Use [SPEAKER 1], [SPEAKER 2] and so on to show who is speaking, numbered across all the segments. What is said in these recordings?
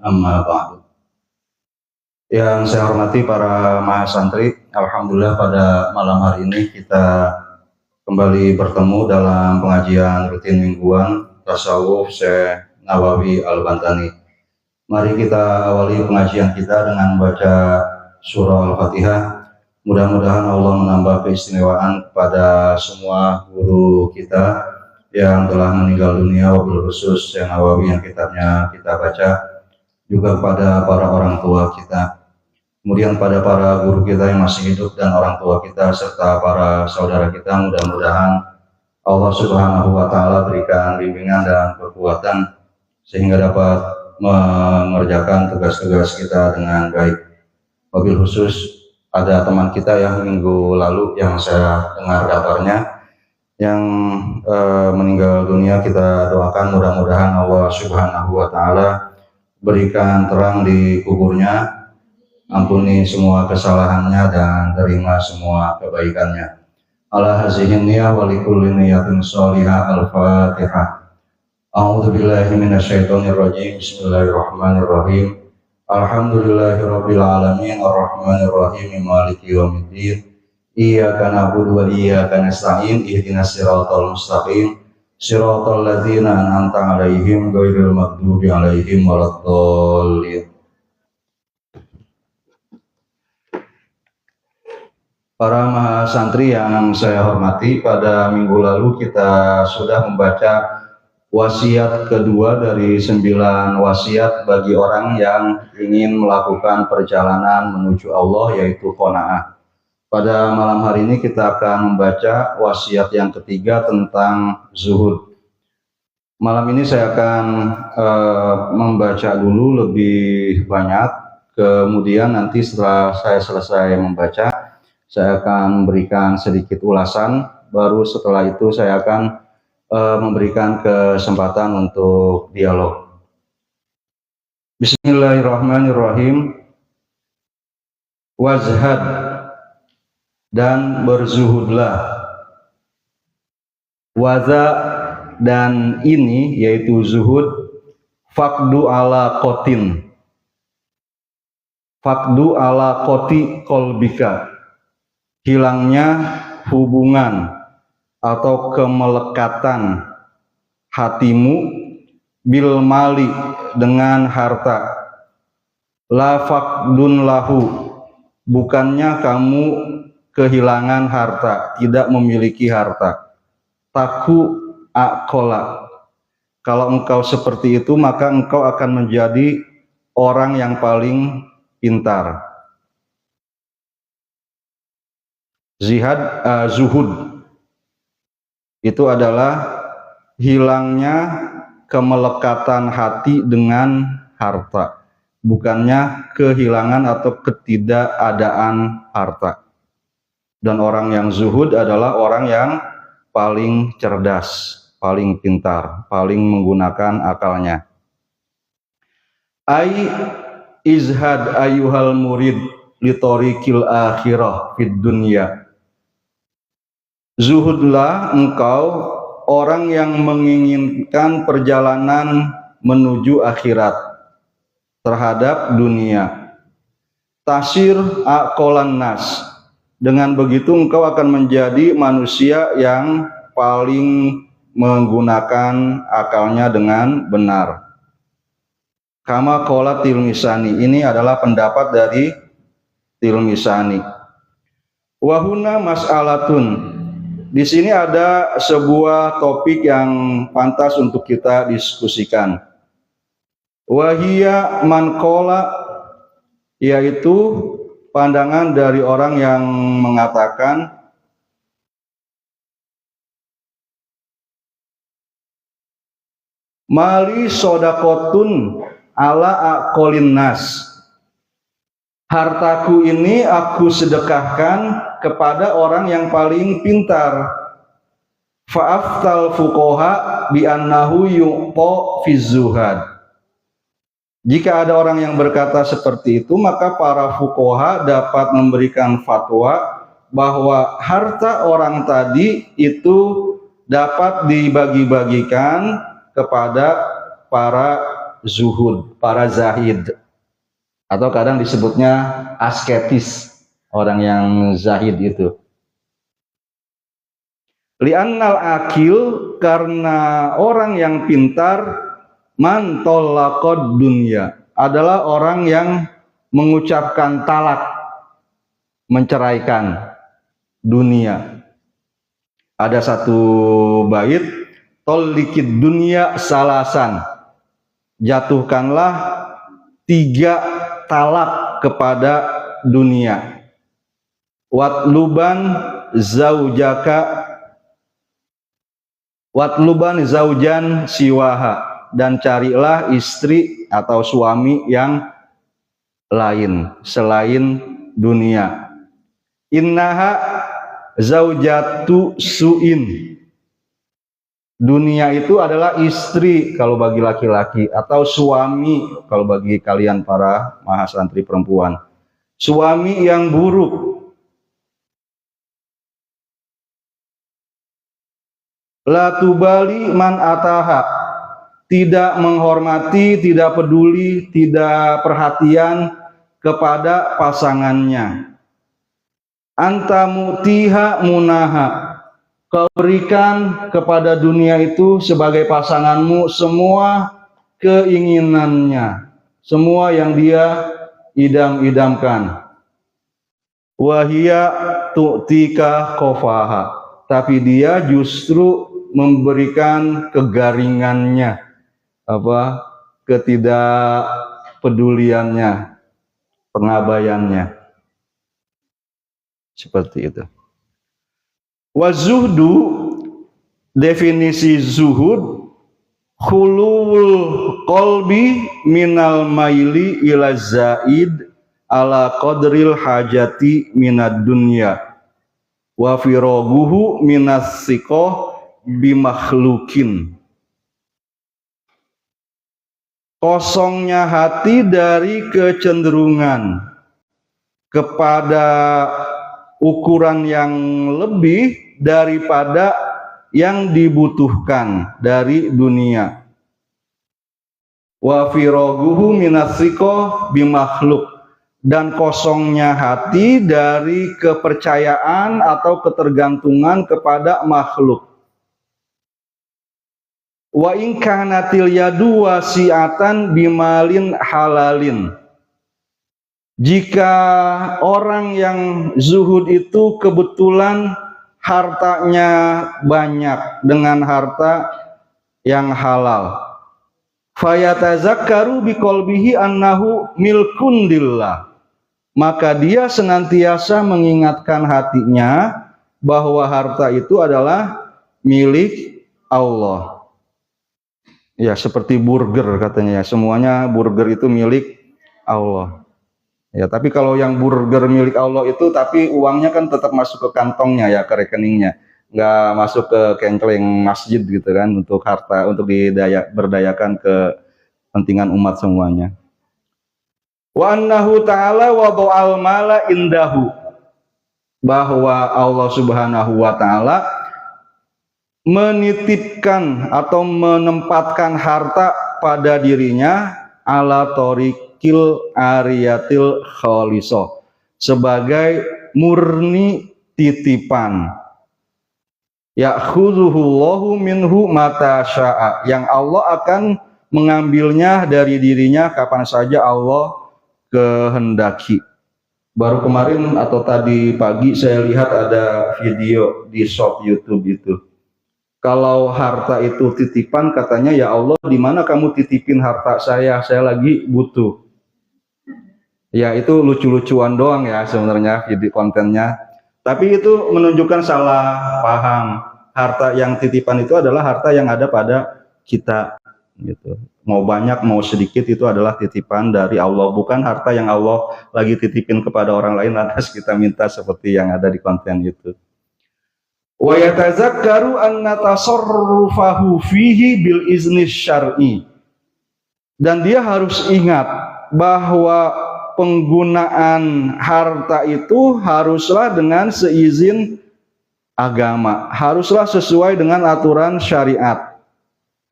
[SPEAKER 1] Amma ba'du. Yang saya hormati para mahasantri, alhamdulillah pada malam hari ini kita kembali bertemu dalam pengajian rutin mingguan Tasawuf Syekh Nawawi Al-Bantani. Mari kita awali pengajian kita dengan membaca surah Al-Fatihah. Mudah-mudahan Allah menambah keistimewaan kepada semua guru kita yang telah meninggal dunia, wabil khusus Syekh Nawawi yang kitabnya kita baca, juga kepada para orang tua kita, kemudian pada para guru kita yang masih hidup dan orang tua kita serta para saudara kita. Mudah-mudahan Allah Subhanahu wa Ta'ala berikan bimbingan dan kekuatan sehingga dapat mengerjakan tugas-tugas kita dengan baik. Wabil khusus ada teman kita yang minggu lalu yang saya dengar kabarnya yang meninggal dunia. Kita doakan mudah-mudahan Allah Subhanahu wa Ta'ala berikan terang di kuburnya, ampuni semua kesalahannya dan terima semua kebaikannya. Ala hazihin niyah wa likulli niyatin sholihah. Al-Fatihah. A'udzu billahi minasyaitonir rajim. Bismillahirrahmanirrahim. Alhamdulillahirabbil alamin arrahmanir rahim maliki yaumiddin. Iyyaka na'budu wa iyyaka nasta'in. Ihdinas siratal mustaqim. Shiratal ladzina an'amta 'alaihim ghairil maghdubi 'alaihim waladdallin. Para mahasantri yang saya hormati, pada minggu lalu kita sudah membaca wasiat kedua dari 9 wasiat bagi orang yang ingin melakukan perjalanan menuju Allah, yaitu qanaah. Pada malam hari ini kita akan membaca wasiat yang ketiga tentang zuhud. Malam ini saya akan membaca dulu lebih banyak, kemudian nanti setelah saya selesai membaca, saya akan memberikan sedikit ulasan, baru setelah itu saya akan memberikan kesempatan untuk dialog. Bismillahirrahmanirrahim. Wazhad, dan berzuhudlah. Waza, dan ini yaitu zuhud, fakdu ala qotin, fakdu ala qoti kolbika, hilangnya hubungan atau kemelekatan hatimu, bil mali, dengan harta, la fakdun lahu, bukannya kamu kehilangan harta, tidak memiliki harta. Taku akola, kalau engkau seperti itu maka engkau akan menjadi orang yang paling pintar. Zuhud itu adalah hilangnya kemelekatan hati dengan harta, bukannya kehilangan atau ketidakadaan harta. Dan orang yang zuhud adalah orang yang paling cerdas, paling pintar, paling menggunakan akalnya. Ai izhad ayyuhal murid litorikil akhirah fid dunya. Zuhudlah engkau, orang yang menginginkan perjalanan menuju akhirat terhadap dunia. Tasir aqolan nas, dengan begitu engkau akan menjadi manusia yang paling menggunakan akalnya dengan benar. Kama qala Tilmisani, ini adalah pendapat dari Tilmisani. Wahuna mas'alatun, di sini ada sebuah topik yang pantas untuk kita diskusikan. Wahia man qala, yaitu pandangan dari orang yang mengatakan mali sodakotun ala aqolin nas, hartaku ini aku sedekahkan kepada orang yang paling pintar. Fa'aftal fuqoha bi annahu yuqo fi zuhad, jika ada orang yang berkata seperti itu, maka para fuqaha dapat memberikan fatwa bahwa harta orang tadi itu dapat dibagi-bagikan kepada para zuhud, para zahid, atau kadang disebutnya asketis, orang yang zahid itu. Li'annal akil, karena orang yang pintar, man tolakod dunya, adalah orang yang mengucapkan talak, menceraikan dunia. Ada satu bait, tolikid dunya salasan, jatuhkanlah 3 talak kepada dunia. Watluban zaujan siwaha, dan carilah istri atau suami yang lain selain dunia. Innaha zaujatu su'in, dunia itu adalah istri kalau bagi laki-laki, atau suami kalau bagi kalian para mahasantri perempuan, suami yang buruk. La tubali man ataha, tidak menghormati, tidak peduli, tidak perhatian kepada pasangannya. Anta mutiha munaha, kau berikan kepada dunia itu sebagai pasanganmu semua keinginannya, semua yang dia idam-idamkan. Wahia tu'tika kofaha, tapi dia justru memberikan kegaringannya, ketidakpeduliannya, pengabaiannya, seperti itu. Wazuhdu, definisi zuhud, khuluwul qalbi minal maili ila zaid ala qadril hajati minad dunya wa firaguhu minas siqah bimakhlukin. Kosongnya hati dari kecenderungan kepada ukuran yang lebih daripada yang dibutuhkan dari dunia. Wa firaguhu minas siqah bimakhluk, dan kosongnya hati dari kepercayaan atau ketergantungan kepada makhluk. Wa in kanatil yadu wasi'atan bimalin halalin, jika orang yang zuhud itu kebetulan hartanya banyak dengan harta yang halal, fayatazakkaru biqalbihi annahu milkun lillah, maka dia senantiasa mengingatkan hatinya bahwa harta itu adalah milik Allah. Ya, seperti burger katanya, ya, semuanya burger itu milik Allah. Ya, tapi kalau yang burger milik Allah itu, tapi uangnya kan tetap masuk ke kantongnya, ya, ke rekeningnya, nggak masuk ke kengkleng masjid gitu kan, untuk harta, untuk berdayakan ke kepentingan umat semuanya. Wa annahu ta'ala wada'al mala indahu, bahwa Allah subhanahu wa ta'ala menitipkan atau menempatkan harta pada dirinya ala torikil ariyatil khalisoh, sebagai murni titipan. Ya'khudhuhullahu minhu mata sya'a, yang Allah akan mengambilnya dari dirinya kapan saja Allah kehendaki. Baru kemarin atau tadi pagi saya lihat ada video di shop YouTube itu. Kalau harta itu titipan, katanya, ya Allah, di mana kamu titipin harta saya lagi butuh. Ya, itu lucu-lucuan doang ya sebenarnya video kontennya. Tapi itu menunjukkan salah paham. Harta yang titipan itu adalah harta yang ada pada kita, gitu. Mau banyak mau sedikit itu adalah titipan dari Allah, bukan harta yang Allah lagi titipin kepada orang lain lantas kita minta seperti yang ada di konten itu. Wa yatazakkaru anna tasarrufahu fihi bil izni syar'i, dan dia harus ingat bahwa penggunaan harta itu haruslah dengan seizin agama, haruslah sesuai dengan aturan syariat.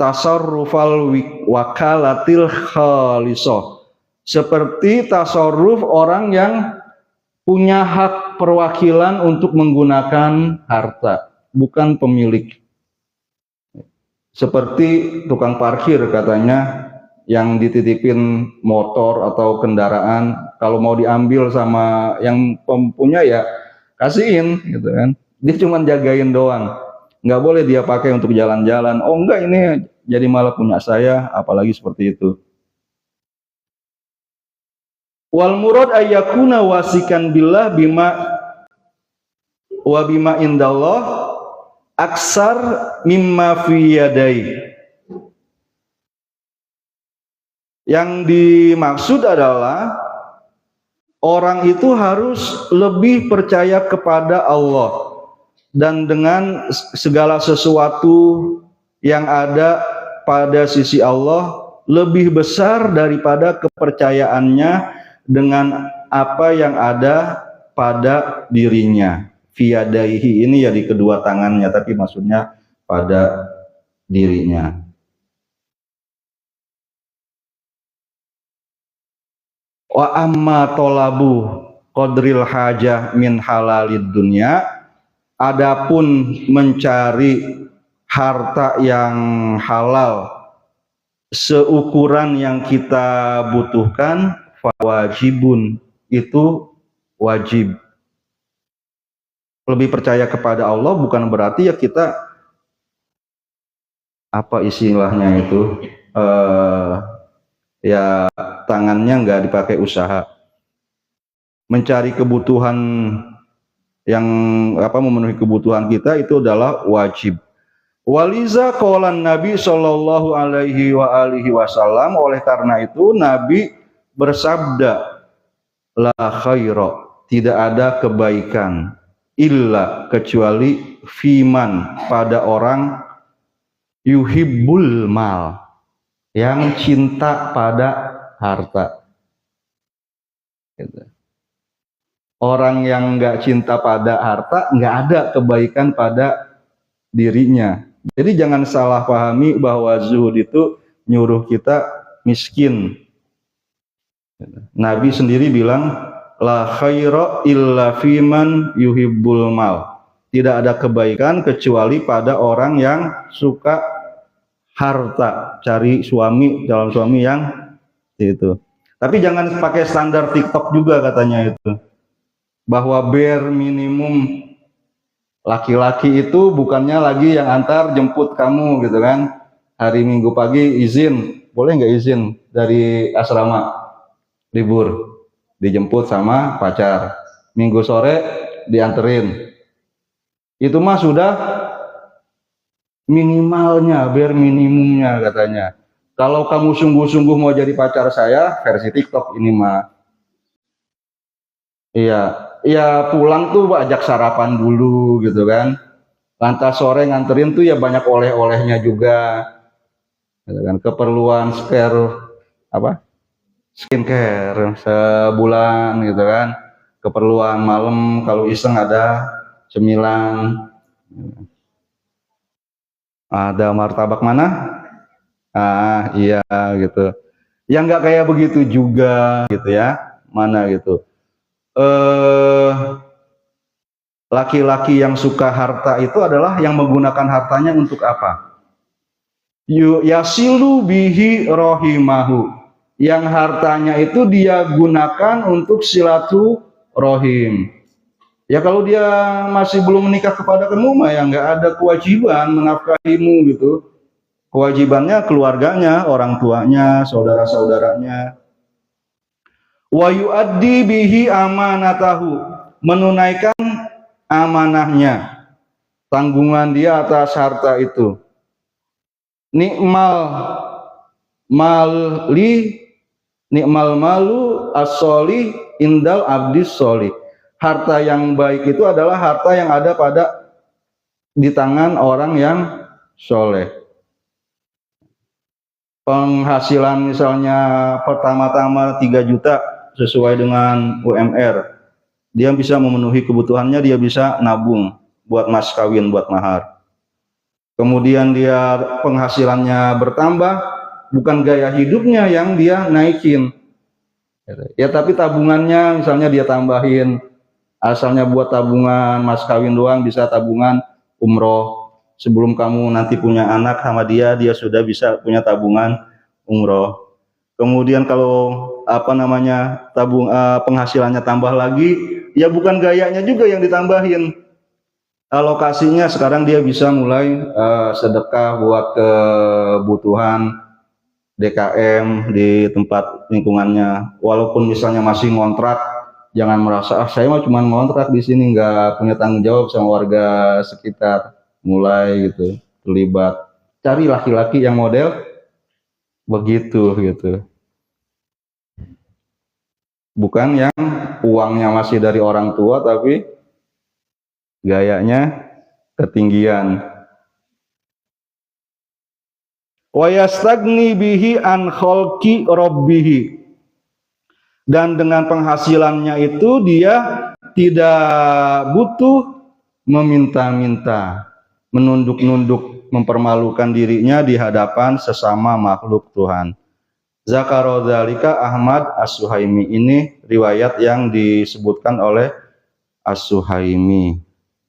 [SPEAKER 1] tasarrufal wakalatil khalisah, seperti tasarruf orang yang punya hak perwakilan untuk menggunakan harta, bukan pemilik. Seperti tukang parkir katanya, yang dititipin motor atau kendaraan, kalau mau diambil sama yang punya ya kasihin gitu kan. Dia cuma jagain doang, nggak boleh dia pakai untuk jalan-jalan. Oh enggak, ini jadi malah punya saya, apalagi seperti itu. Wal murad ayyakuna wasikan billah bima wa bima indallah aksar mimma fi yadai. Yang dimaksud adalah orang itu harus lebih percaya kepada Allah dan dengan segala sesuatu yang ada pada sisi Allah lebih besar daripada kepercayaannya dengan apa yang ada pada dirinya. Fiyadaihi ini ya di kedua tangannya, tapi maksudnya pada dirinya. Wa amma tolabu qadril hajah min halalid dunya, adapun mencari harta yang halal seukuran yang kita butuhkan, fawajibun, itu wajib. Lebih percaya kepada Allah bukan berarti ya kita apa istilahnya itu ya tangannya nggak dipakai usaha. Mencari kebutuhan yang memenuhi kebutuhan kita itu adalah wajib. Waliza qaulan Nabi sallallahu alaihi wa alihi wasallam, oleh karena itu Nabi bersabda, la khaira, tidak ada kebaikan, illa, kecuali, fiman, pada orang, yuhibbul mal, yang cinta pada harta. Orang yang nggak cinta pada harta, nggak ada kebaikan pada dirinya. Jadi jangan salah pahami bahwa zuhud itu nyuruh kita miskin. Nabi sendiri bilang, la khaira illa fiman yuhibbul mal. Tidak ada kebaikan kecuali pada orang yang suka harta, cari suami, calon suami yang itu. Tapi jangan pakai standar TikTok juga katanya itu. Bahwa bare minimum laki-laki itu bukannya lagi yang antar jemput kamu gitu kan. Hari Minggu pagi izin, boleh nggak izin dari asrama libur, dijemput sama pacar. Minggu sore dianterin. Itu mah sudah minimalnya, bare minimumnya katanya. Kalau kamu sungguh-sungguh mau jadi pacar saya, versi TikTok ini mah. Iya, pulang tuh ajak sarapan dulu gitu kan. Lantas sore nganterin tuh ya banyak oleh-olehnya juga. Gitu kan. Keperluan skincare sebulan gitu kan. Keperluan malam kalau iseng ada cemilan. Ada martabak mana? Iya gitu. Yang nggak kayak begitu juga gitu ya. Mana gitu. Laki-laki yang suka harta itu adalah yang menggunakan hartanya untuk apa? Yasilu bihi rohimahu, yang hartanya itu dia gunakan untuk silaturahim. Ya kalau dia masih belum menikah kepada kamu mah ya nggak ada kewajiban menafkahimu gitu. Kewajibannya keluarganya, orang tuanya, saudara-saudaranya. Wa yu'addi bihi amanatahu, menunaikan amanahnya, tanggungan dia atas harta itu. Ni'mal malu as-solih indal abdis solih. Harta yang baik itu adalah harta yang ada di tangan orang yang soleh. Penghasilan misalnya pertama-tama 3 juta sesuai dengan UMR, dia bisa memenuhi kebutuhannya, dia bisa nabung buat mas kawin, buat mahar. kemudian dia penghasilannya bertambah, bukan gaya hidupnya yang dia naikin. Ya tapi tabungannya misalnya dia tambahin, asalnya buat tabungan mas kawin doang, bisa tabungan umroh. Sebelum kamu nanti punya anak sama dia sudah bisa punya tabungan umroh. Kemudian kalau penghasilannya tambah lagi, ya bukan gayanya juga yang ditambahin. Alokasinya sekarang dia bisa mulai sedekah buat kebutuhan DKM di tempat lingkungannya. Walaupun misalnya masih ngontrak, jangan merasa saya mah cuma ngontrak di sini, nggak punya tanggung jawab sama warga sekitar. Mulai gitu terlibat. Cari laki-laki yang model begitu gitu. Bukan yang uangnya masih dari orang tua tapi gayanya ketinggian. Wa yastagni bihi an khalqi rabbih. Dan dengan penghasilannya itu dia tidak butuh meminta-minta, menunduk-nunduk, mempermalukan dirinya di hadapan sesama makhluk Tuhan. Zakaro dzalika Ahmad As-Suhaimi, ini riwayat yang disebutkan oleh As-Suhaimi.